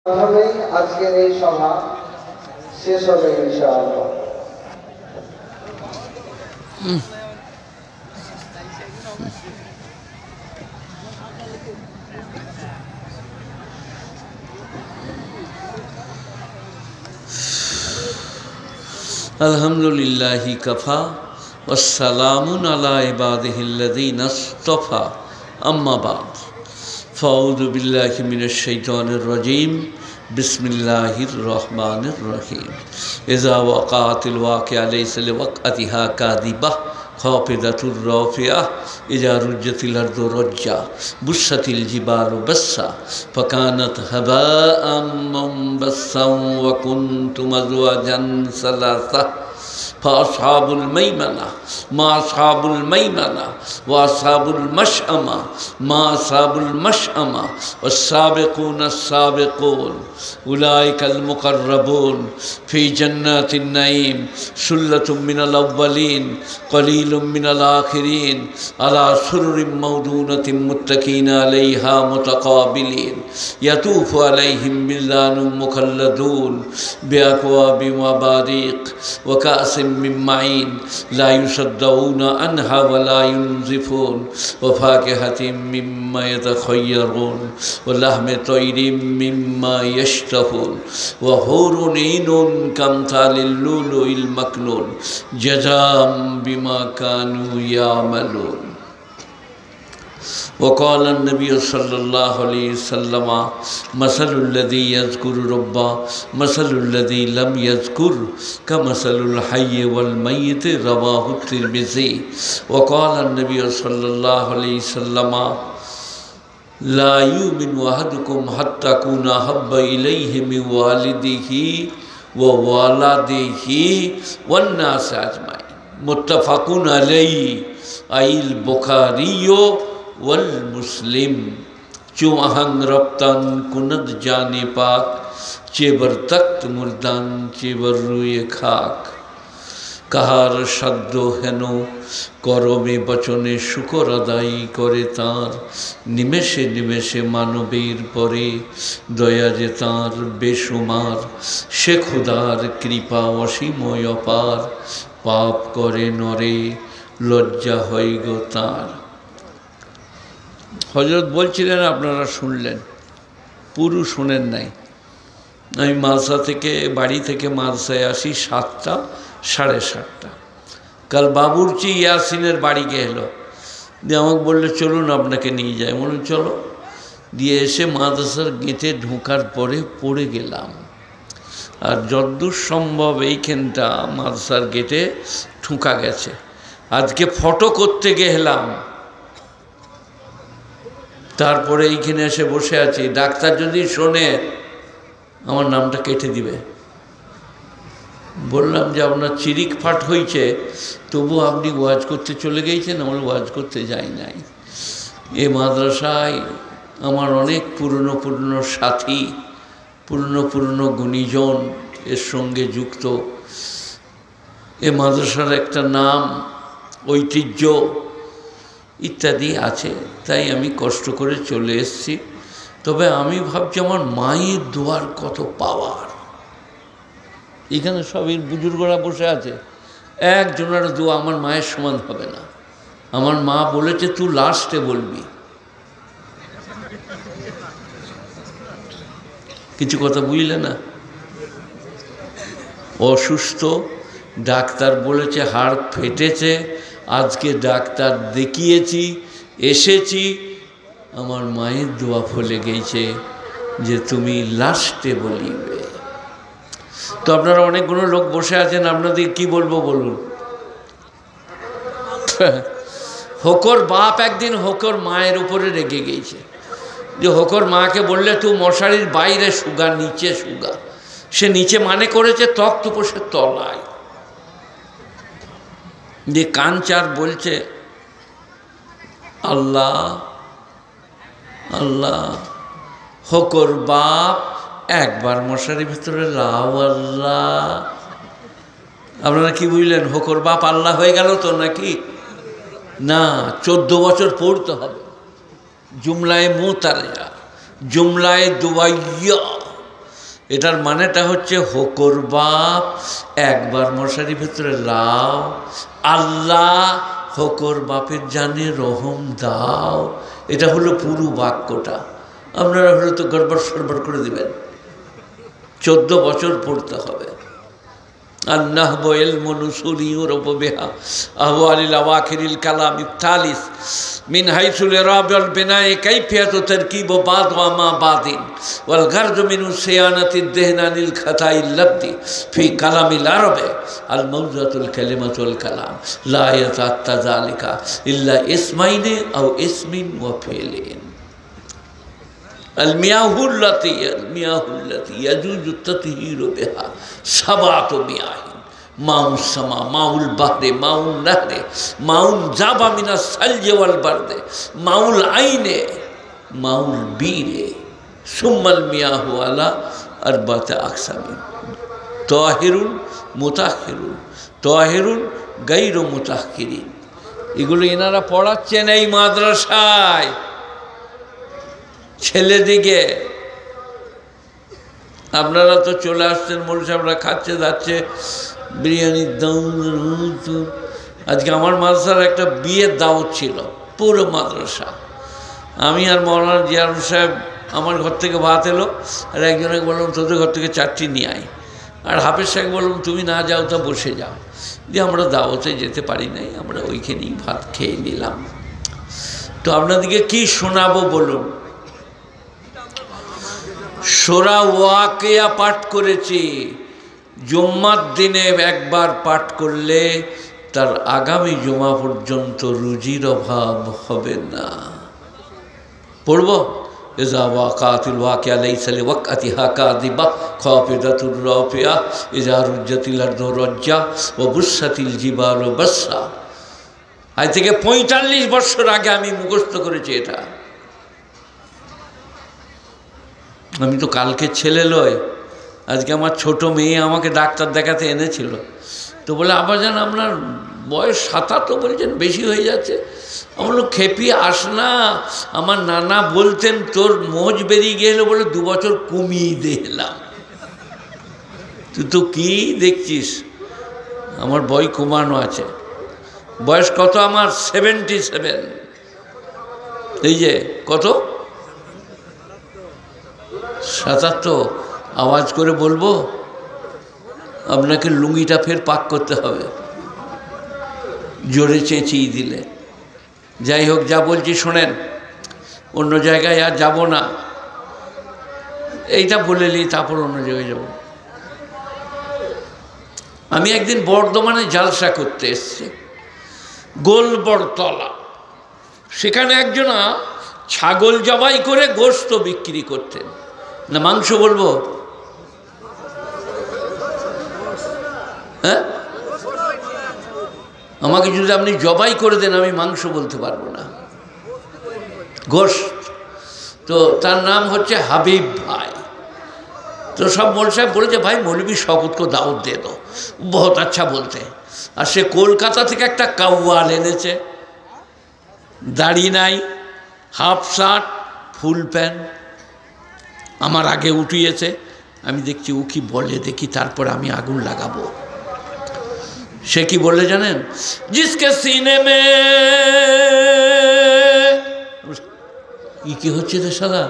প্রথমেই আজকের এই সভা শেষ হবে ইনশাআল্লাহ। আলহামদুলিল্লাহি কাফা ওয়াসসালামুন আলা ইবাদিহিল্লাযীনা ইসতাফা আম্মা বা'দ ফাউযু বিল্লাহি মিনাশ শাইতানির রাজীম বিসমিল্লাহির রহমানির রহিম ইযা ওয়াকাতিল ওয়াকিআ লাইসা লিওয়াকআতিহা কাযিবাহ খাফিদাতুর রাফিআহ ইযা রুজ্জাতিল আরদু রাজ্জা বুসাতিল জিবালু বাসসা ফাকানাত হাবাআম মুনবাসসান ওয়া কুনতুম আযওয়াজান সালাসা فأصحاب الميمنة ما أصحاب الميمنة وأصحاب المشأمة ما أصحاب المشأمة والسابقون السابقون أولئك المقربون في جنات النعيم سلة من الأولين قليل من الآخرين على سرر موضونة متكئين عليها متقابلين يطوف عليهم بلدان مخلدون بأكواب وأباريق وكأس من معين لا يصدعون عنها ولا ينزفون وفاكهة مما يتخيرون ولحم طير مما يشتهون وحور عين كأمثال اللؤلؤ المكنون جزاء بما كانوا يعملون وقال النبي صلى الله عليه وسلم مثل الذي يذكر ربه مثل الذي لم يذكر كمثل الحي والميت رواه الترمذي وقال النبي صلى الله عليه وسلم لا يؤمن أحدكم حتى أكون أحب إليه من والده وولده والناس أجمعين متفق عليه أي البخاري والمسلم چو اہنگ ربطان کند جانے پاک چیبر تخت مردان چیبر روئے খাক কাহার সাধ্য হেন করমে বচনে শুকর আদায় করে তাঁর নিমেষে নিমেষে মানবের পরে দয়া যে তাঁর বেসুমার সে খোদার কৃপা অসীময় অপার পাপ করে নরে লজ্জা হয় গো তাঁর। হযরত বলছিলেন, আপনারা শুনলেন, পুরো শোনেন নাই। আমি মালসা থেকে বাড়ি থেকে মালসায় আসি 7টা, 7:30। কাল বাবুরচি ইয়াসিনের বাড়ি গেলো, দিয়ে আমাকে বললে চলুন আপনাকে নিয়ে যাই। বলুন চলো। দিয়ে এসে মাদ্রাসার গেটে ঢোকার পরে পড়ে গেলাম। আর যদ্দূর সম্ভব এইখানটা মাদ্রাসার গেটে ঠুকা গেছে। আজকে ফটো করতে গেলাম, তারপরে এইখানে এসে বসে আছি। ডাক্তার যদি শোনে আমার নামটা কেটে দিবে। বললাম যে আপনার চিরিক ফাট হয়েছে, তবু আপনি ওয়াজ করতে চলে গিয়েছেন। আমার ওয়াজ করতে যাই নাই। এ মাদ্রাসায় আমার অনেক পুরনো পুরনো সাথী, পুরনো পুরনো গুণীজন এর সঙ্গে যুক্ত। এ মাদ্রাসার একটা নাম, ঐতিহ্য ইত্যাদি আছে, তাই আমি কষ্ট করে চলে এসেছি। তবে আমি ভাবছি আমার মায়ের দোয়ার কত পাওয়ার। এখানে সবই বুজুর্গরা বসে আছে, একজনের দোয়া আমার মায়ের সমান হবে না। আমার মা বলেছে তুই লাস্টে বলবি। কিছু কথা বুঝলে না? অসুস্থ, ডাক্তার বলেছে হাড় ফেটেছে। আজকে ডাক্তার দেখিয়েছি, এসেছি, আমার মায়ের দোয়া ফলে গেছে যে তুমি লাস্টে বলিবে। তো আপনারা অনেকগুলো লোক বসে আছেন, আপনাদের কি বলবো বলুন। হকর বাপ একদিন হকর মায়ের উপরে রেগে গেছে, যে হকর মাকে বললে তুই মশারির বাইরে শুগা, নিচে শুগা। সে নিচে মানে করেছে তক্তপোষের তলায়। যে কাঞ্চার বলছে আল্লাহ আল্লাহ। হকর বাপ একবার মশারির ভিতরে লাও আল্লাহ। আপনারা কি বুঝলেন? হকর বাপ আল্লাহ হয়ে গেল তো নাকি? না, 14 বছর পড়তে হবে। জুমলায় মুতারিয়া, জুমলায় দুবাইয়া, এটার মানেটা হচ্ছে হোকর বাপ, একবার মশারি ভেতরে লাও, আল্লাহ হোকর বাপের জানে রহম দাও। এটা হলো পুরো বাক্যটা। আপনারা হলে তো গড়বড় সড়বড় করে দিবেন। 14 বছর পড়তে হবে। النهب علم نصول يورب بها أهوال الأواخر الكلام الثالث من حيث الإعراب والبناء كيفية تركيب بعض وما بعض والغرض من صيانة الذهن عن الخطأ اللفظ في كلام العرب الموضوعة الكلمة والكلام لا يتأتى ذلك إلا اسمين أو اسم وفعل المياه التي يجوز التطهير بها 7 مياه ماء السماء ماء البحر ماء النهر ماء جاب من الثلج والبرد ماء العين ماء البير ثم المياه على 4 أقسام طاهر مطهر طاهر غير مطهر এগুলো এনারা পড়াচ্ছেন এই মাদ্রাসায় ছেলেদিকে। আপনারা তো চলে আসছেন, মোল সাহেবরা খাচ্ছে যাচ্ছে বিরিয়ানির দাওয়াত। আজকে আমার মাদ্রাসার একটা বিয়ের দাওয়াত ছিল, পুরো মাদ্রাসা। আমি আর মৌলানা জিয়ারুল সাহেব, আমার ঘর থেকে ভাত এলো, আর একজনকে বললাম তোদের ঘর থেকে 4টি নিয়ে আয়, আর হাফেজ সাহেব বললাম তুমি না যাও তা বসে যাও। দিয়ে আমরা দাওয়াতে যেতে পারি নাই, আমরা ওইখানেই ভাত খেয়ে নিলাম। তো আপনাদেরকে কি শোনাবো বলুন? সূরা ওয়াকিয়া পাঠ করেছি। জুম্মার দিনে একবার পাঠ করলে তার আগামী জুমা পর্যন্ত রুজির অভাব হবে না। পড়ব ইযা ওয়াকাতিল ওয়াকিয়া লাইসা লিওয়াকতিহা কাযিবা খাফিদাতুর রাফিয়া ইযা রুজ্জাতিল আরদু রাজ্জা ওয়া বুসাতিল জিবালু বাসসা। আজ থেকে 45 বছর আগে আমি মুখস্থ করেছি এটা। আমি তো কালকে ছেলে লয়, আজকে আমার ছোট মেয়ে আমাকে ডাক্তার দেখাতে এনেছিল। তো বলে আব্বাজান আপনার বয়স 77, বলছেন বেশি হয়ে যাচ্ছে। আমার বললো খেপি আস না, আমার নানা বলতেন তোর মোজ বেরিয়ে গেলে বলে 2 বছর কমিয়ে দিলাম। তুই তো কি দেখছিস, আমার বই কমানো আছে। বয়স কত আমার? 77। এই যে কত 77। আওয়াজ করে বলবো? আপনাকে লুঙ্গিটা ফের পাক করতে হবে জোরে চেঁচিয়ে দিলে। যাই হোক, যা বলছি শোনেন, অন্য জায়গায় আর যাব না। এইটা বলে নিই, তারপর অন্য জায়গায় যাব। আমি একদিন বর্ধমানে জালসা করতে এসেছি, গোলবরতলা। সেখানে একজনা ছাগল জবাই করে গোশত বিক্রি করতেন। না মাংস বলবো? হ্যাঁ, আমাকে যদি আপনি জবাই করে দেন আমি মাংস বলতে পারবো না, গোশত। তো তার নাম হচ্ছে হাবিব ভাই। তো সব মৌল সাহেব বলেছে ভাই মৌলবী শওকত কো দাওয়াত দে দো, বহুত আচ্ছা বলতে। আর সে কলকাতা থেকে একটা কাওয়াল এনেছে, দাড়ি নাই, হাফ শার্ট, ফুল প্যান্ট, আমার আগে উঠিয়েছে। আমি দেখছি ও কি বলে দেখি, তারপর আমি আগুন লাগাবো। সে কি বললে জানেন? জিসকে সিনে মে কি হচ্ছে রে সাদা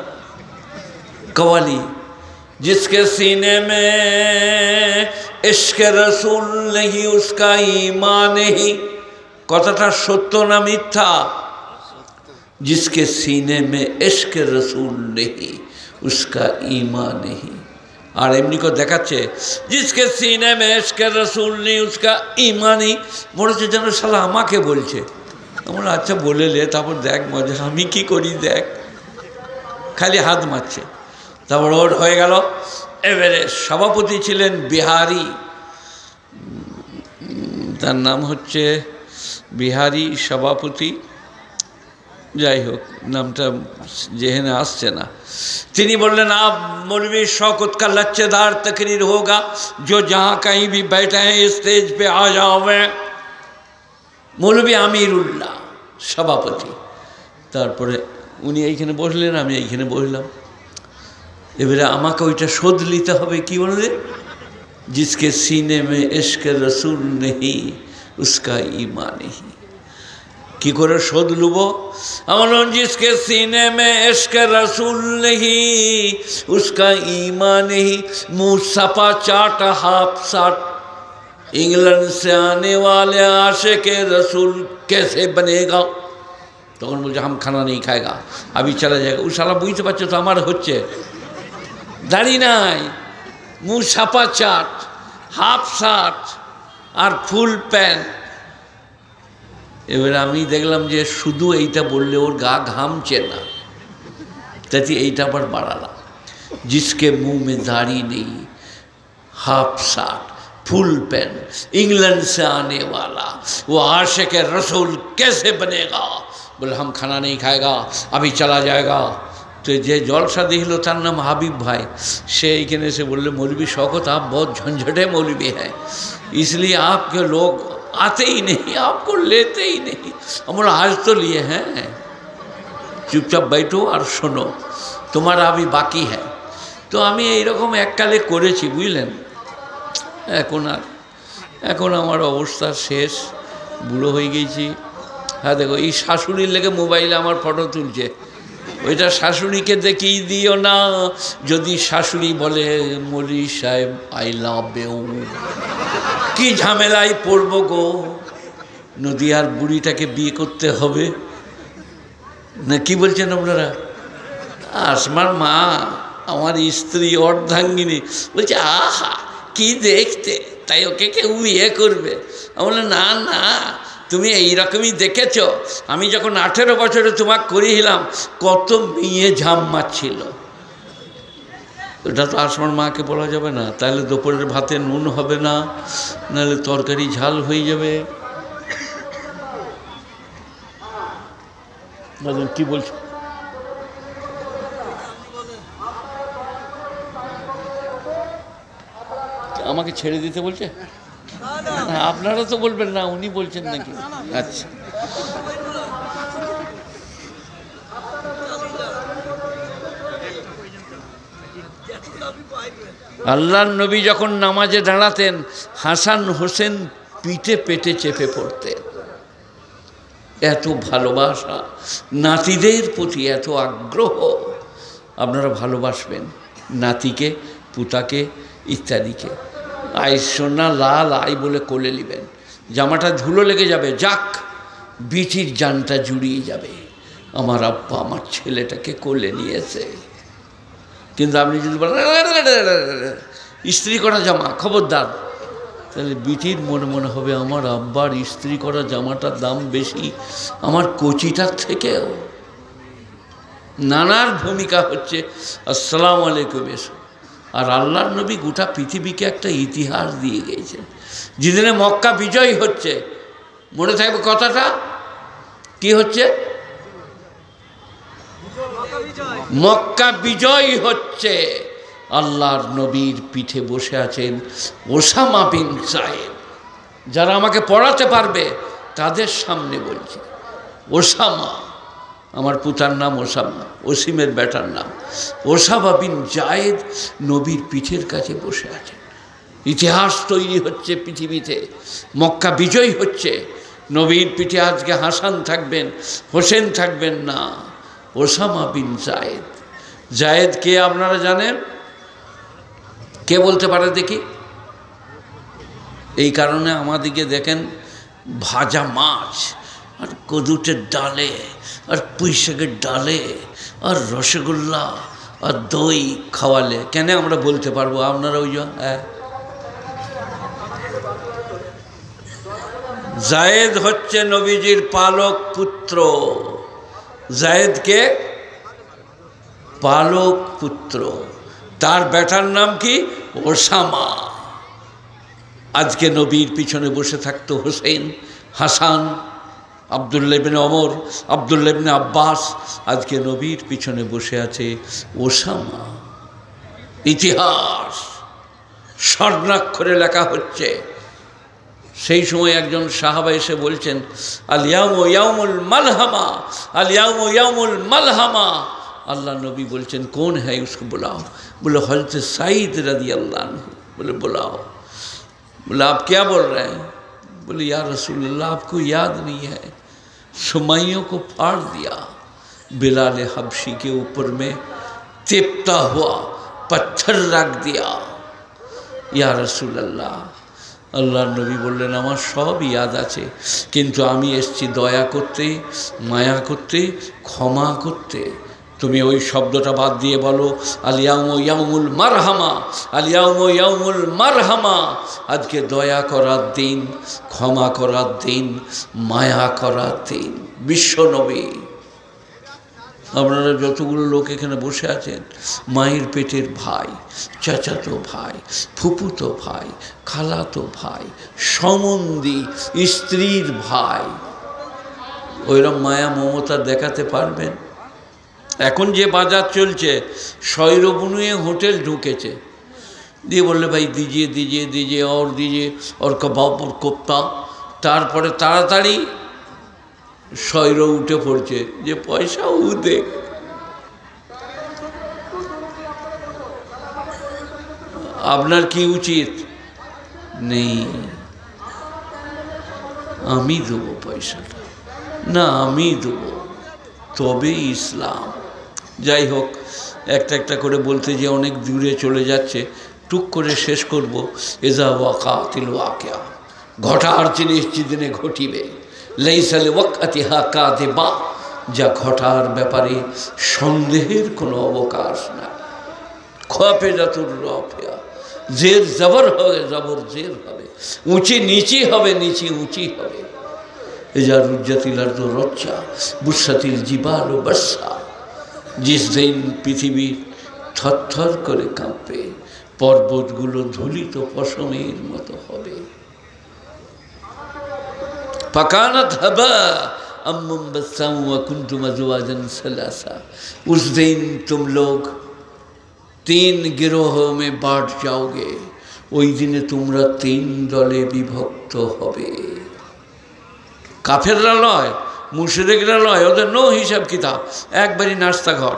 কওয়ালি, जिसके सीने में इश्क रसूल नहीं उसका ईमान नहीं। কথাটা সত্য না মিথ্যা? जिसके सीने में इश्क रसूल नहीं उसका ईमान नहीं। আর এমনি করে দেখাচ্ছে जिसके सीने में इश्क रसूल नहीं उसका ईमान नहीं। মনে হচ্ছে যেন শালা আমাকে বলছে। আমার আচ্ছা বলে লে, তারপর দেখ মজা আমি কি করি দেখ। খালি হাত মারছে। তারপর ওর হয়ে গেল। এবারে সভাপতি ছিলেন বিহারি, তার নাম হচ্ছে বিহারি সভাপতি, যাই হোক নামটা যেখানে আসছে না। তিনি বললেন आप मौलवी शौकत का लच्छेदार तकरीर होगा जो जहाँ कहीं भी बैठे हैं स्टेज पे आ जाओ। मौलवी আমিরুল্লাহ সভাপতি। তারপরে উনি এইখানে বসলেন, আমি এইখানে বসলাম। এবারে আমাকে ওইটা শোধ নিতে হবে। কি বলবে? जिसके सीने में इश्क रसूल नहीं उसका ईमान नहीं। কি করে শোধ লুব? আমার जिसके सीने में इश्क रसूल नहीं उसका ईमान नहीं। मुँह सपा चाट हाफ साट इंग्लैंड से आने वाले आशिक रसूल कैसे बनेगा? তখন বলছে हम खाना नहीं खाएगा अभी चला जाएगा। ও শালা বুঝতে পারছো তো আমার হচ্ছে দাড়ি নাই, মুখ ছাপা চাট, হাফ শার্ট আর ফুল প্যান্ট। এবারে আমি দেখলাম যে শুধু এইটা বললে ওর গা ঘামছে না, তাতে এইটা আবার বাড়ালাম। जिसके मुंह में दाढ़ी नहीं, half short, full pant, England से आने वाला वो आशिक रसूल कैसे बनेगा? बोले हम खाना नहीं खाएगा अभी चला जाएगा। तो जे जलसा दिखल तार नाम हाबिब भाई, से एखाने से बोले मौलवी शौकत आप बहुत झंझटे मौलवी हैं, इसलिए आपके लोग आते ही नहीं, आपको लेते ही नहीं। हम बोला आज तो लिए हैं, चुपचाप बैठो और सुनो, तुम्हारा अभी बाकी है। तो আমি এইরকম এককালে করেছি বুঝলেন। এখন আমার অবস্থা শেষ, বুড়ো হয়ে গেছি। হ্যাঁ দেখো এই শাশুড়ির লেগে মোবাইলে আমার ফটো তুলছে, ওইটা শাশুড়িকে দেখিয়ে দিও না, যদি শাশুড়ি বলে মৌলভী সাহেব আই লাভ ইউ, কি ঝামেলায় পড়বো গো। নদিয়ার বুড়িটাকে বিয়ে করতে হবে না, কি বলছেন আপনারা? আসমার মা আমার স্ত্রী অর্ধাঙ্গিনী বলছে আহা কি দেখতে, তাই ওকে কেউ বিয়ে করবে? আমি বললাম না না, তুমি এইরকমই দেখেছ। আমি যখন 18 বছরে তোমাকে করিলাম কত মেয়ে ঝাম মারছিল। ওটা তো আসমার মাকে বলা যাবে না, তাহলে দুপুরের ভাতে নুন হবে না, নাহলে তরকারি ঝাল হয়ে যাবে। কি বলছো? আমাকে ছেড়ে দিতে বলছে? আপনারা তো বলবেন না, উনি বলছেন নাকি? আচ্ছা, আল্লাহর নবী যখন নামাজে দাঁড়াতেন হাসান হোসেন পিঠে পেটে চেপে পড়তেন। এত ভালোবাসা, নাতিদের প্রতি এত আগ্রহ। আপনারা ভালোবাসবেন নাতিকে, পুতাকে ইত্যাদিকে। আই সোনা লাল আই বলে কোলে নেবেন, জামাটা ধুলো লেগে যাবে, যাক বিটির জানটা জুড়িয়ে যাবে, আমার আব্বা আমার ছেলেটাকে কোলে নিয়েছে। কিন্তু আপনি যদি বলেন ইস্ত্রি করা জামা, খবরদার, তাহলে বিটির মনে মনে হবে আমার আব্বার ইস্ত্রি করা জামাটার দাম বেশি আমার কচিটার থেকেও। নানার ভূমিকা হচ্ছে আসসালামু আলাইকুম এসো। আর আল্লাহর নবী গোটা পৃথিবীকে একটা ইতিহাস দিয়ে গিয়েছেন। যেদিনে মক্কা বিজয় হচ্ছে, মনে থাকবে কথাটা, কি হচ্ছে? মক্কা বিজয় হচ্ছে, আল্লাহর নবীর পিঠে বসে আছেন ওসামা বিন যায়েদ। যারা আমাকে পড়াতে পারবে তাদের সামনে বলছি, ওসামা, আমার পুতার নাম ওসামা, ওসিমের বেটার নাম ওসামা বিন যায়েদ নবীর পিঠের কাছে বসে আছেন। ইতিহাস তৈরি হচ্ছে পৃথিবীতে, মক্কা বিজয় হচ্ছে। নবীর পিঠে আজকে হাসান থাকবেন, হোসেন থাকবেন না, ওসামা বিন যায়েদ। যায়েদ কে আপনারা জানেন? কে বলতে পারে দেখি? এই কারণে আমাদেরকে দেখেন ভাজা মাছ আর কদুটের ডালে আর পুঁই শাকের ডালে আর রসগোল্লা আর দই খাওয়ালে কেন আমরা বলতে পারবো? আপনারা ওই হ্যাঁ, যায়েদ হচ্ছে নবীজির পালক পুত্র। যায়েদকে পালক পুত্র, তার বেটার নাম কি? ওসামা। আজকে নবীর পিছনে বসে থাকতো হোসেন, হাসান, আব্দুল্লাহ ইবনে ওমর, আব্দুল্লাহ ইবনে আব্বাস, আজকে নবীর পিছনে বসে আছে ওসামা। ইতিহাস স্বর্ণাক্ষরে লেখা হচ্ছে। সেই সময় একজন সাহাবা এসে বলছেন আল ইয়াউমু ইয়াউমুল মালহামা, আল ইয়াউমু ইয়াউমুল মালহামা। अल्लाह नबी बोलছেন कौन है उसको बुलाओ। बोले हज़रत सईद रज़ी अल्लाह अन्हु। बोले बुलाओ। बोले आप क्या बोल रहे हैं? बोले या रसूल अल्लाह आपको याद नहीं है, सुमाइयों को फाड़ दिया, बिलाल हबशी के ऊपर में तिपता हुआ पत्थर रख दिया। या रसूल अल्लाह। আল্লাহ নবী বললেন আমার সব ইয়াদ আছে, কিন্তু আমি এসেছি দয়া করতে, মায়া করতে, ক্ষমা করতে। তুমি ওই শব্দটা বাদ দিয়ে বলো আল-ইয়াউমু ইয়াউমুল মারহামা, আল-ইয়াউমু ইয়াউমুল মারহামা। আজকে দয়া করার দিন, ক্ষমা করার দিন, মায়া করার দিন। বিশ্ব নবী। আপনারা যতগুলো লোক এখানে বসে আছেন, মায়ের পেটের ভাই, চাচাতো ভাই, ফুফুতো ভাই, খালাতো ভাই, সম্বন্ধী, স্ত্রীর ভাই, ওইরকম মায়া মমতা দেখাতে পারবেন? এখন যে বাজার চলছে, শৈরবনুয়ে হোটেল ঢুকেছে, দিয়ে বললে ভাই দিজিয়ে দিজিয়ে দিজিয়ে और कबाब और कोफ्ता। তারপরে তাড়াতাড়ি শৈর উঠে পড়ছে যে পয়সা উদে। আপনার কি উচিত? নেই, আমি দেবো পয়সাটা, না আমি দেবো, তবে ইসলাম। যাই হোক, একটা একটা করে বলতে যে অনেক দূরে চলে যাচ্ছে, টুক করে শেষ করব। এজা ওয়াকাতিল ওয়াকিয়া, ঘটার জিনিস যেদিনে ঘটিবে, লাইসা লিওয়াকাতিহা কাযিবা, যা ঘটার ব্যাপারে সন্দেহের কোনো অবকাশ নাই। খাফিজাতুর রাফিয়া, জের জবর হবে, জবর জের হবে, উঁচি নিচি হবে, নিচি উঁচি হবে। এজা রুজ্জাতিল আরদু রজ্জা, বুসাতিল জিবালু বাসা, जिस दिन पृथिवी थर करे काँपे, पर्वतगुलो धूलित पशमेर मतो होबे। फकानत हबा अम्मुम्बस्साम व कुंतुम अज़वाजन सलासा। उस दिन तुम लोग 3 गिरोह में बाँट जाओगे, ওই দিনে তোমরা 3 দলে বিভক্ত হবে। কাফেররা নয়, মুশরিকরা নয়, ওদের নো হিসাব কিতাব, একবারই নাস্তা ঘর।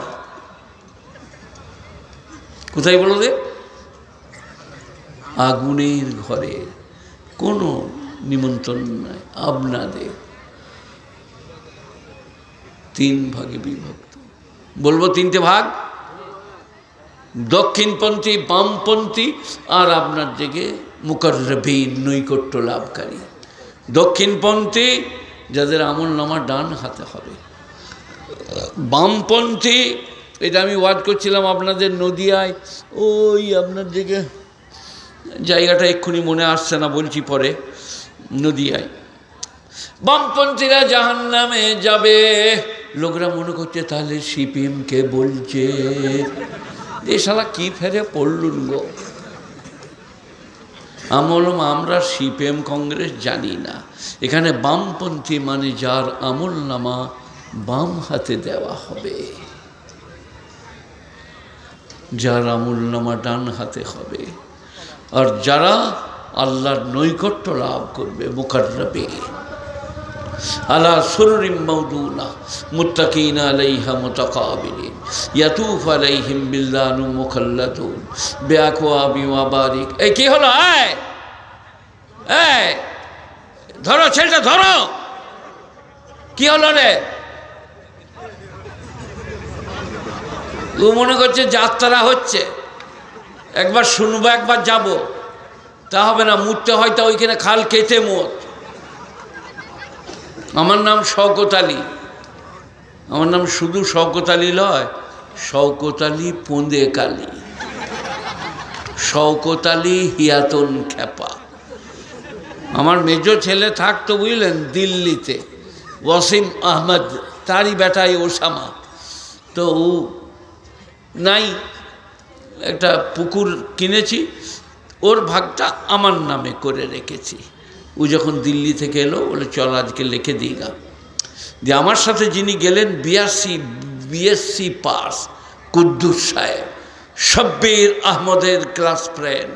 কোথায় বলো দে? আগুনের ঘরে, কোনো নিমন্ত্রণ নাই আপনাদের। 3 ভাগে বিভক্ত। বলবো 3টে ভাগ, দক্ষিণপন্থী, বামপন্থী আর আপনার দিকে মুকাররবিন, নৈকট্য লাভকারী। দক্ষিণপন্থী যাদের আমলনামা ডান হাতে হবে, বামপন্থী, এটা আমি ওয়াজ করছিলাম আপনাদের নদিয়ায়, ওই আপনার দিকে জায়গাটা এক্ষুনি মনে আসছে না, বলছি পরে, নদিয়ায় বামপন্থীরা জাহান্নামে যাবে। লোকরা মনে করছে তাহলে সিপিএমকে বলছে, এ শালা কি ফেরে পড়লুন গো। আমরা সিপিএম কংগ্রেস জানি না, এখানে বামপন্থী মানে যার আমল নামা বাম হাতে দেওয়া হবে, যার আমল নামা ডান হাতে হবে, আর যারা আল্লাহর নৈকট্য লাভ করবে, মুকাররবিন আলা সুররিম মাওদুনা মুত্তাকিনা আলাইহা মুতাকাবিলিন ইয়াতুফু আলাইহিম বিলদানুম মুখাল্লাদুন বিআকওয়াবি ওয়া বারিক। এই কি হলো? এই ধরো ছেলেটা, ধরো, কি হলো রে? ও মনে করছে যাত্রা হচ্ছে, একবার শুনবো একবার যাব, তা হবে না। মুততে হয়তো ওইখানে খাল কেটে মত। আমার নাম শওকত আলী, আমার নাম শুধু শওকত আলী নয়, শওকত আলী পোঁদে কালী, শওকত আলী হিয়াতন খেপা। আমার মেজো ছেলে থাকতো বুঝলেন দিল্লিতে, ওয়াসিম আহমদ, তারই বেটাই ওসামা। তো ও নাই, একটা পুকুর কিনেছি, ওর ভাগটা আমার নামে করে রেখেছি। ও যখন দিল্লি থেকে এলো, বলে চল আজকে লিখে দিই গা। যে আমার সাথে যিনি গেলেন বিএসসি পাস, কুদ্দুস সাহেব, শব্বির আহমদের ক্লাস ফ্রেন্ড।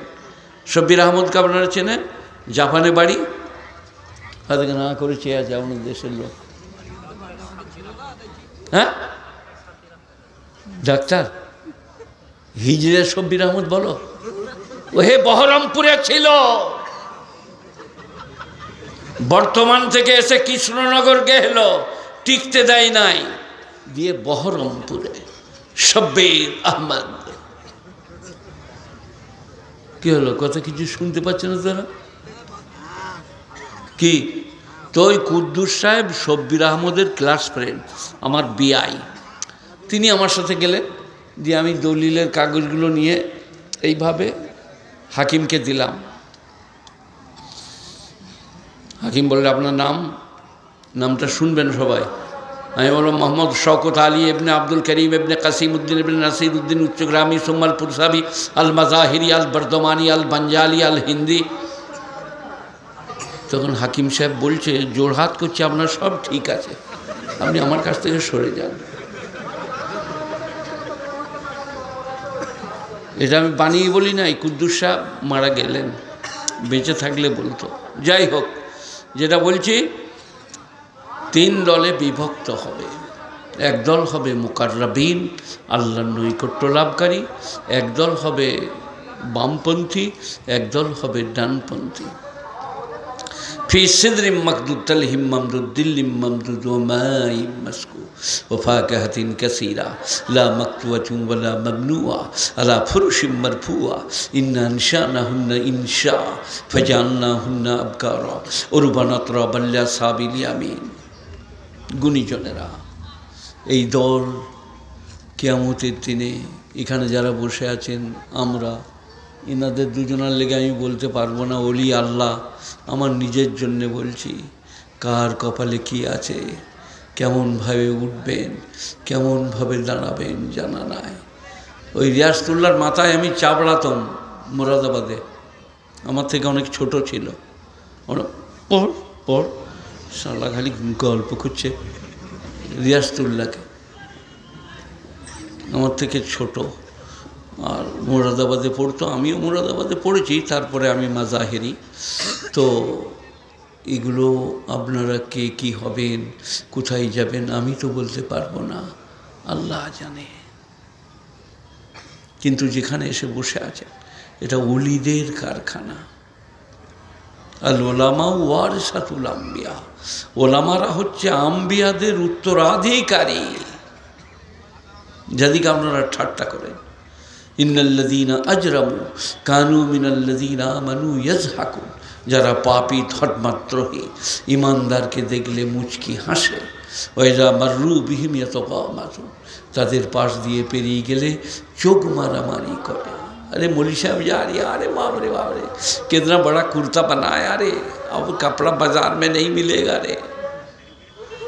শব্বির আহমদকে আপনারা চেনেন? জাপানে বাড়ি, হয়তো না করে চেয়ে আছে আমাদের দেশের লোক। হ্যাঁ, ডাক্তার হিজড়ে শব্বির আহমদ বলো, ও হে বহরমপুরে ছিল, বর্তমান থেকে এসে কৃষ্ণনগর গেল, টিকতে দেয় নাই, দিয়ে বহরমপুরে শব্বির আহমদ। কি হলো, কথা কিছু শুনতে পাচ্ছে না তারা? কি তো ওই কুদ্দুস সাহেব শব্বির আহমদের ক্লাস ফ্রেন্ড, আমার বিআই, তিনি আমার সাথে গেলেন, দিয়ে আমি দলিলের কাগজগুলো নিয়ে এইভাবে হাকিমকে দিলাম। হাকিম বললে আপনার নাম, নামটা শুনবেন সবাই। আমি বললাম মোহাম্মদ শওকত আলী ইবনে আব্দুল করিম ইবনে কাসিম উদ্দিন ইবনে নাসির উদ্দিন উচ্চগ্রামী সুম্মাল পুরসাবি আল মাজাহিরি আল বর্ধমানি আল বঞ্জালি আল হিন্দি। তখন হাকিম সাহেব বলছে, জোড়হাত করছে, আপনার সব ঠিক আছে, আপনি আমার কাছ থেকে সরে যান। এটা আমি বানিয়ে বলি না, এই কুদ্দুস সাহেব মারা গেলেন, বেঁচে থাকলে বলতো। যাই হোক, যেটা বলছি, 3 দলে বিভক্ত হবে। একদল হবে মুকাররাবিন, আল্লাহর নৈকট্য লাভকারী, একদল হবে বামপন্থী, একদল হবে ডানপন্থী। ফি সিদরিম মাকদুদ তালহিম মামদুদ দিল্লিম মামদুদ ওয়া মাইম মাসকুব ওয়া ফাকিহাতিন কাসীরা লা মাকতুওয়াতুন ওয়া লা মামনুআ আলা ফুরুশিম মারফুআ ইন্না আনশানাহুন্না ইনশা ফাজালনাহুন্না আবকারা উরবান আতরাবান লিআসহাবিল ইয়ামিন। গুণীজনেরা, এই দল কিয়ামতের দিনে এখানে যারা বসে আছেন, আমরা এনাদের দুজনের লেগে আমি বলতে পারবো না, ওলি আল্লাহ, আমার নিজের জন্যে বলছি, কার কপালে কি আছে, কেমনভাবে উঠবেন, কেমনভাবে দাঁড়াবেন জানা নাই। ওই রিয়াজতুল্লাহর মাথায় আমি চাপড়াতাম মোরাদাবাদে, আমার থেকে অনেক ছোট ছিল, পড় পড়, শালা খালি গল্প করছে। রিয়াজতুল্লাহকে, আমার থেকে ছোট, আর মোরাদাবাদে পড়তো, আমিও মোরাদাবাদে পড়েছি, তারপরে আমি মাজাহিরি। তো এগুলো আপনারা কে কী হবেন, কোথায় যাবেন, আমি তো বলতে পারবো না, আল্লাহ জানে। কিন্তু যেখানে এসে বসে আছেন, এটা ওলিদের কারখানা। আল ওলামা ওয়ারিসাতুল আম্বিয়া, ওলামারা হচ্ছে আম্বিয়াদের উত্তরাধিকারী, যাদেরকে আপনারা ঠাট্টা করেন। ইন্নাল্লাযীনা আজরামু কানু মিনাল্লাযীনা আমানু ইয়াজহাকুন, যারা পাপী ধর্মাদ্রোহী ইমানদারকে দেখলে মুচকি হাসে। ওয়াইযা মাররু বিহিম ইয়াতাগামাতুন, তাদের পাশ দিয়ে পেরিয়ে গেলে চোখ মারামারি করে। अरे मौली साहब जा रही है, अरे बाप रे कितना बड़ा कुर्ता बनाया रे, अब कपड़ा बाजार में नहीं मिलेगा रे।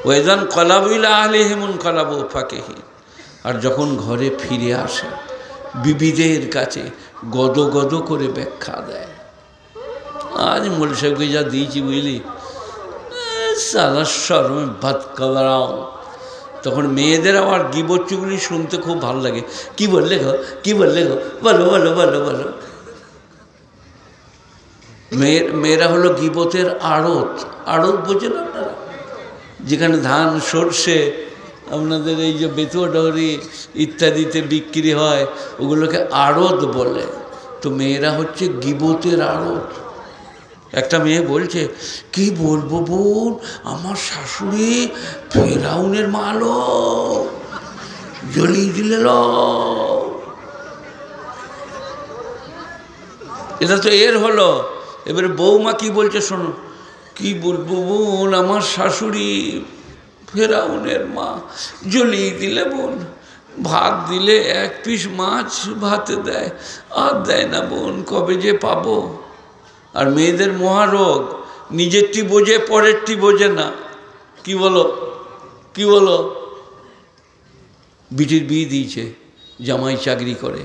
वैदन कलाबिला आलिहिमुन कलाबु फाकिहीन, और যখন ঘরে ফিরে আসে বিবিদের কাছে গদ গদ করে ব্যাখ্যা দেয়। আজ মৌলী সাহেবকে যা দিয়েছি বুঝলি, সালা শরমে ভাত কবরাও। তখন মেয়েদের আবার গিবত চুগলি শুনতে খুব ভালো লাগে। কি বললে গো, কি বললে গো, বলো বলো বলো বলো। মেয়েরা হলো গিবতের আড়ত। আড়ত বোঝেন আপনারা, যেখানে ধান সর্ষে আপনাদের এই যে বেতুয়া ডহরি ইত্যাদিতে বিক্রি হয়, ওগুলোকে আড়ত বলে। তো মেয়েরা হচ্ছে গিবতের আড়ত। একটা মেয়ে বলছে, কি বলবো বোন, আমার শাশুড়ি ফেরাউনের মালো জ্বলিয়ে দিলে। এটা তো এর হলো। এবারে বৌমা কি বলছে শোনো, কি বলবো বোন, আমার শাশুড়ি ফেরাউনের মা জ্বলিয়ে দিলে বোন। ভাত দিলে 1 পিস মাছ ভাতে দেয়, আর দেয় না বোন, কবে যে পাবো। আর মেয়েদের মহারোগ, নিজেরটি বোঝে, পরেরটি বোঝে না। কি বলো, কি বলো। বিটির বিয়ে দিয়েছে, জামাই চাকরি করে,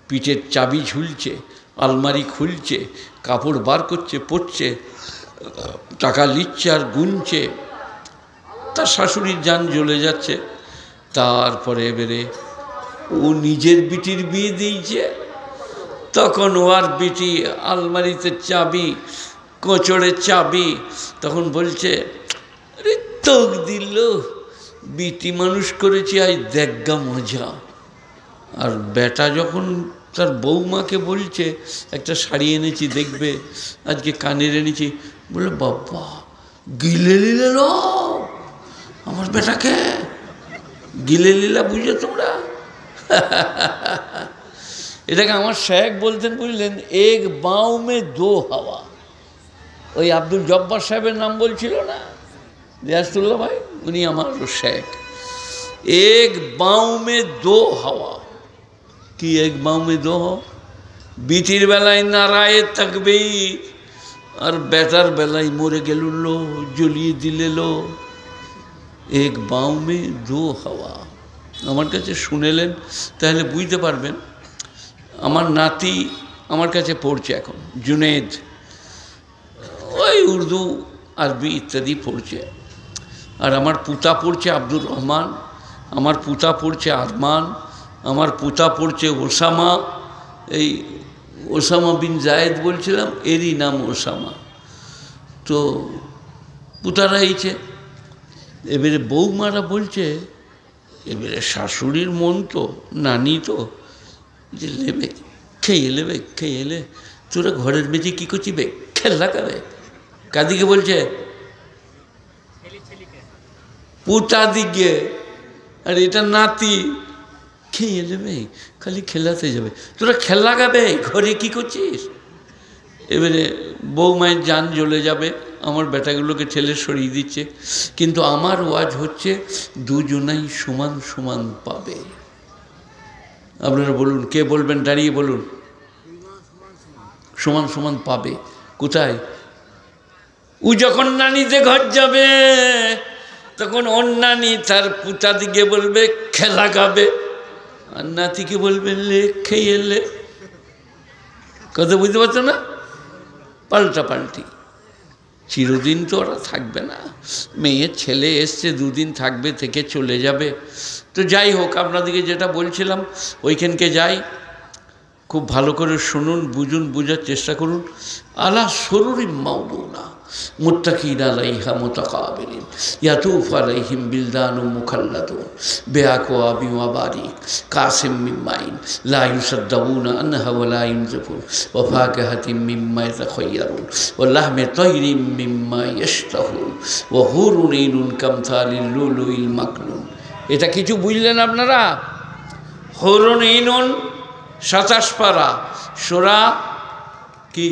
পিঠের চাবি ঝুলছে, আলমারি খুলছে, কাপড় বার করছে, পড়ছে, টাকা লিখছে আর গুনছে। তার শাশুড়ির জান জ্বলে যাচ্ছে। তারপরে এবারে ও নিজের বিটির বিয়ে দিয়েছে, তখন ওর বিটি আলমারিতে চাবি, কোচড়ের চাবি, তখন বলছে, আরে তোক দিল, বিটি মানুষ করেছি, আজ দেখগা মজা। আর বেটা যখন তার বৌমাকে বলছে একটা শাড়ি এনেছি দেখবে, আজকে কানের এনেছি, বলে বাবা গিলে নিলে আমার বেটাকে গিলে লীলা বুঝে তোমরা। এটাকে আমার শেখ বলতেন বুঝলেন, এক বাঁও মে দো হাওয়া। ওই আব্দুল জব্বার সাহেবের নাম বলছিল না রিয়াজতুল্লাহ ভাই, উনি আমার শেখ। এক বাঁও মে দো হাওয়া, কি এক বাঁও মে দো হাওয়া? বিটির বেলায় নারায়ে তাকবীর, আর বেটার বেলায় মরে গেল লো, জ্বলিয়ে দিলে লো। এক বাঁও মে দো হাওয়া। আমার কাছে শুনেলেন তাহলে বুঝতে পারবেন। আমার নাতি আমার কাছে পড়ছে এখন, জুনেদ, ওই উর্দু আরবি ইত্যাদি পড়ছে। আর আমার পুতা পড়ছে আব্দুর রহমান, আমার পুতা পড়ছে আরমান, আমার পুতা পড়ছে ওসামা। এই ওসামা বিন জায়েদ বলছিলাম, এরই নাম ওসামা। তো পুতারা এইছে। এবারে বৌমারা বলছে, এবারে শাশুড়ির মন তো, নানি তো, যে লেবে খেয়ে এলে তোরা ঘরের মেঝে কী করছি বে, খেলা করে। কাদিকে বলছে? পুতা দিকে। আর এটা নাতি, খেয়ে নেবে, খালি খেলাতে যাবে, তোরা খেলা গাবে, ঘরে কি করছিস? এবারে বৌমায়ের জান জ্বলে যাবে, আমার বেটাগুলোকে ঠেলে সরিয়ে দিচ্ছে। কিন্তু আমার ওয়াজ হচ্ছে দুজনাই সমান সমান পাবে। আপনারা বলুন, কে বলবেন? দাঁড়িয়ে বলুন। সমান সমান পাবে কোথায়? ও যখন নানিতে ঘর যাবে তখন ওর নানি তার পুতা দিকে বলবে খেলা গাবে, আর নাতিকে বলবে লে খেয়ে এলে। কথা বুঝতে পারছো না? পাল্টাপাল্টি। চিরদিন তো ওরা থাকবে না। মেয়ের ছেলে এসছে, দুদিন থাকবে, থেকে চলে যাবে। তো যাই হোক, আপনাদেরকে যেটা বলছিলাম ওইখানকে যাই, খুব ভালো করে শুনুন, বুঝুন, বোঝার চেষ্টা করুন। আলা সুরুরিম মাউদুনা মুত্তাকিনা আলাইহা মুতাকাবিলিন ইয়াতুফু আলাইহিম বিলদানুম মুখাল্লাদুন বিআকওয়াবি ওয়া বারিক কাসিম মিন মাইন লা ইউসাদ্দাউনা আনহা ওয়া লা ইউনজাফুন ওয়া ফাকিহাতিম মিম্মা ইয়াতাখায়্যারুন ওয়া লাহমি তায়রিম মিম্মা ইয়াশতাহুন ওয়া হুরুন ঈনুন কামসালিল লুলুইল মাকনুন। এটা কিছু বুঝলেন আপনারা? হুরুন ঈনুন ২৭ পারা, সূরা কি?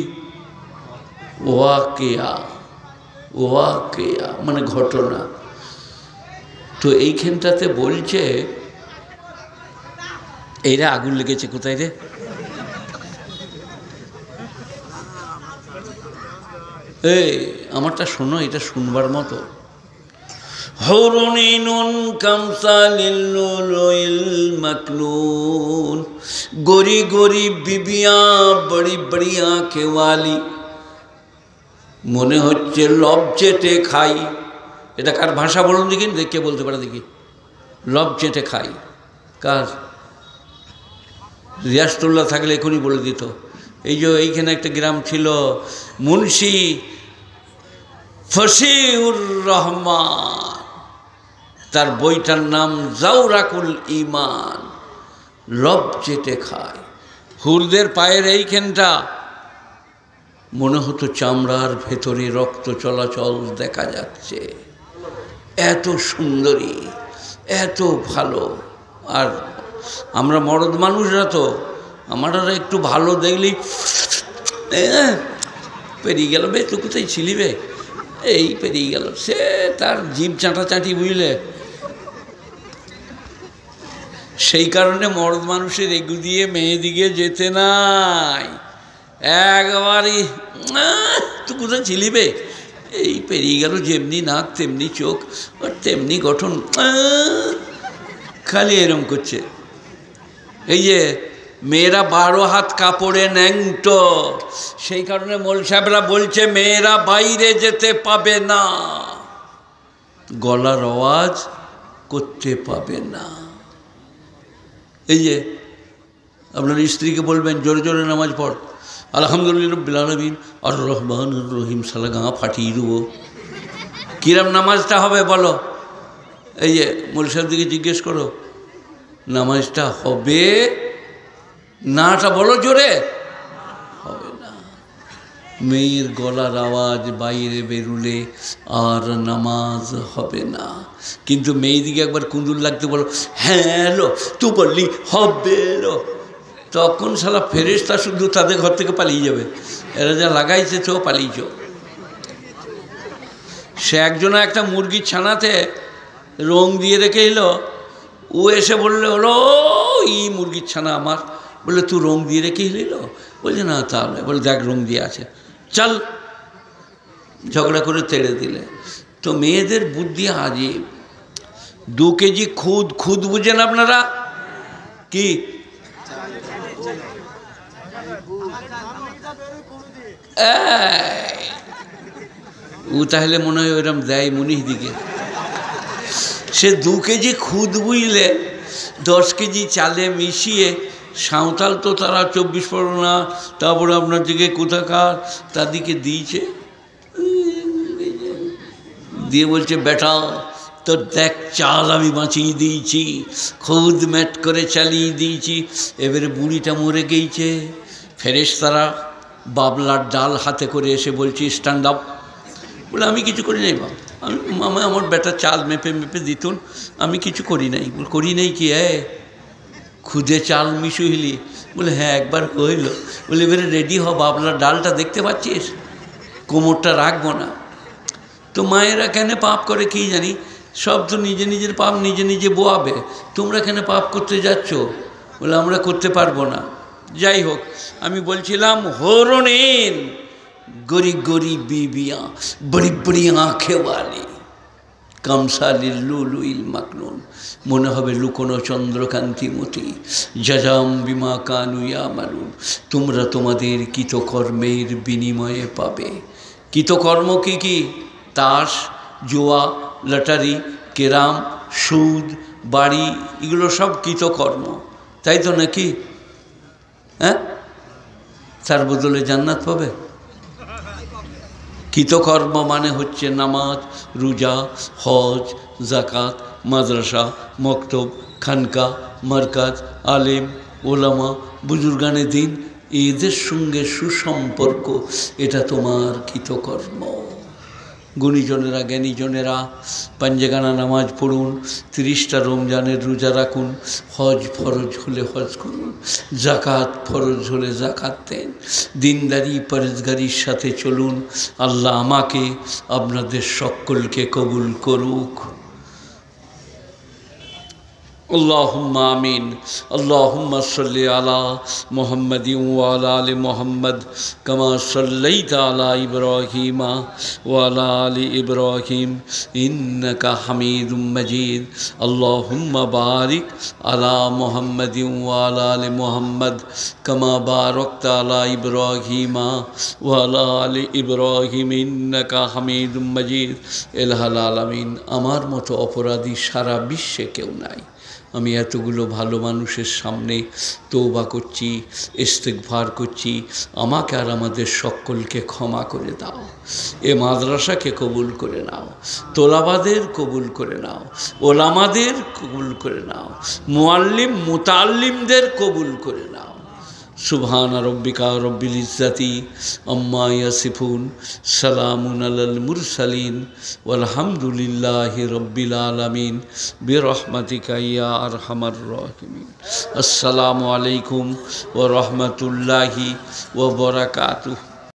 ওয়াকিয়া। ওয়াকিয়া মানে ঘটনা। তো এইখানটাতে বলছে, এইরা আগুন লেগেছে কোথায় রে? এই আমারটা শোনো, এটা শুনবার মতো। হুরুনিনুন কামসালিল লুলুইল মাকনুন, गोरी गोरी বিবিয়া বড়ি বড়ি আঁখে ওয়ালি, মনে হচ্ছে লব চেটে খাই। এটা কার ভাষা বলুন দেখি, কে বলতে পারে দেখি? লব চেটে খাই কার? রিয়াজতুল্লাহ থাকলে এখনই বলে দিত। এই যে এইখানে একটা গ্রাম ছিল, মুন্সি ফসিউর রহমান, তার বইটার নাম জাওরাকুল ঈমান। লব চেটে খায়। হুরদের পায়ের এইখানটা মনে হতো চামড়ার ভেতরে রক্ত চলাচল দেখা যাচ্ছে, এত সুন্দরী, এত ভালো। আর আমরা মরদ মানুষরা তো, আমরা একটু ভালো দেখলেই পেরিয়ে গেল, বে তুই কোথায় ছিলি বে, এই পেরিয়ে গেল, সে তার জিভ চাঁটাচাঁটি, বুঝলে? সেই কারণে মরদ মানুষের এগু দিয়ে মেয়ে দিকে যেতে নাই। একবারই তুই কোথায় ছিলি বে, এই পেরিয়ে গেল, যেমনি নাক তেমনি চোখ আর তেমনি গঠন, খালি এরম করছে। এই যে মেয়েরা 12 হাত কাপড়ে ন্যাংটো, সেই কারণে মোল সাহেবরা বলছে মেয়েরা বাইরে যেতে পাবে না, গলার আওয়াজ করতে পাবে না। এই যে আপনার স্ত্রীকে বলবেন জোরে জোরে নামাজ পড়, আলহামদুলিল্লাহ রাব্বিল আলামিন আর রহমানুর রহিম, সালা গা ফাটিয়ে দেবো। কিরম নামাজটা হবে বলো? এই যে মোল সাহেব দিকে জিজ্ঞেস করো, নামাজটা হবে নাটা বলো জোরে, হবে না। মেয়ের গলার আওয়াজ বাইরে বেরুলে আর নামাজ হবে না। কিন্তু মেয়েদিকে একবার কুঁদুর লাগতে বলো, হ্যাঁ লো তু বললি হবে লো, তখন শালা ফেরেশতা শুধু তাদের ঘর থেকে পালিয়ে যাবে। এরা যা লাগাইছে তো পালিয়েছ। সে একজনা একটা মুরগির ছানাতে রং দিয়ে রেখে এলো, ও এসে বললে হলো এই মুরগির ছানা আমার। বললে তুই রং দিয়ে রেখে এলো? বলছে না তাহলে। বলে দেখ রং দিয়ে আছে, চল। ঝগড়া করে তেড়ে দিলে। তো মেয়েদের বুদ্ধি আজীব। 2 কেজি খুদ, খুদ বুঝেন আপনারা কি? ও তাহলে মনে হয় ওইরকম দেয় মনির দিকে। সে 2 কেজি খুদ বুঝলে 10 কেজি চালে মিশিয়ে, সাঁওতাল তো তারা 24 পরগনা, তারপরে আপনার দিকে কোথাকার তাদেরকে দিয়েছে, দিয়ে বলছে বেটা তোর দেখ চাল আমি বাঁচিয়ে দিয়েছি, খুদ ম্যাট করে চালিয়ে দিয়েছি। এবারে বুড়িটা মরে গিয়েছে। ফেরেশতারা বাবলার ডাল হাতে করে এসে বলছি স্ট্যান্ড আপ। বলে আমি কিছু করি নাই বাবা, আমি আমার বেটা চাল মেপে মেপে দিতুন, আমি কিছু করি নাই। বলে করি নাই কি? খুদে চাল মিশু হিলি? বলে হ্যাঁ একবার হইল। বলে এবারে রেডি হ, বাবলার ডালটা দেখতে পাচ্ছিস, কোমরটা রাখবো না। তো মায়েরা কেন পাপ করে কি জানি, সব তো নিজে নিজের পাপ নিজে নিজে বোয়াবে, তোমরা কেন পাপ করতে যাচ্ছ? বলে আমরা করতে পারবো না। যাই হোক, আমি বলছিলাম হরণেন গরিব গরিব বিবিয়া বড়ি বড়ি আঁখে ওয়ালি কামসালিল লুলুইল মাকনুন, মনে হবে লুকোনো চন্দ্রকান্তিমতি, জাজাম বিমা কানুয়া মানুন, তোমরা তোমাদের কৃতকর্মের বিনিময়ে পাবে। কৃতকর্ম কি কি? তাস, জুয়া, লটারি, কেরাম, সুদ, বাড়ি, এগুলো সব কৃতকর্ম, তাই তো নাকি? হ্যাঁ, তার বদলে জান্নাত পাবে। কৃতকর্ম মানে হচ্ছে নামাজ, রোজা, হজ, জাকাত, মাদ্রাসা, মক্তব, খানকা, মারকাজ, আলেম, ওলামা, বুজুর্গানে দিন, এদের সঙ্গে সুসম্পর্ক, এটা তোমার কৃতকর্ম। গুণীজনেরা, জ্ঞানীজনেরা পাঞ্জেগানা নামাজ পড়ুন, 30টা রমজানের রোজা রাখুন, হজ ফরজ হলে হজ করুন, জাকাত ফরজ হলে জাকাত দেন, দিনদারি পরেজগারির সাথে চলুন। আল্লাহ আমাকে আপনাদের সকলকে কবুল করুক। আল্লাহুম্মা আমিন। আল্লাহুম্মা সাল্লি আলা মুহাম্মাদিন ওয়া আলা আলি মুহাম্মাদ কামা সাল্লাইতা আলা ইব্রাহিম ওয়া আলা আলি ইব্রাহিম ইন্নাকা হামিদুম মাজিদ। আল্লাহুম্মা বারিক আলা মুহাম্মাদিন ওয়া আলা আলি মুহাম্মাদ কামা বারাকতা আলা ইব্রাহিম ওয়া আলা আলি ইব্রাহিম ইন্নাকা হামিদুম মাজিদ। ইলাহাল আলামিন। আমার মতো অপরাধী সারা বিশ্বে কেউ নাই। আমি এতগুলো ভালো মানুষের সামনে তওবা করছি, ইস্তিগফার করছি, আমাকে আর আমাদের সকলকে ক্ষমা করে দাও। এ মাদ্রাসাকে কবুল করে নাও, তোলাবাদের কবুল করে নাও, ওলামাদের কবুল করে নাও, মুআল্লিম মুতাল্লিমদের কবুল করে নাও। সুবহান রব্বিকা রব্বিল ইজ্জাতি আম্মা ইয়াসিফুন, সালামুন আলাল মুরসালিন, ওয়ালহামদুলিল্লাহি রব্বিল আলামিন, বিরহমাতিকা ইয়া আরহামার রাহিমিন। আসসালামু আলাইকুম ওয়া রাহমাতুল্লাহি ওয়া বারাকাতুহু।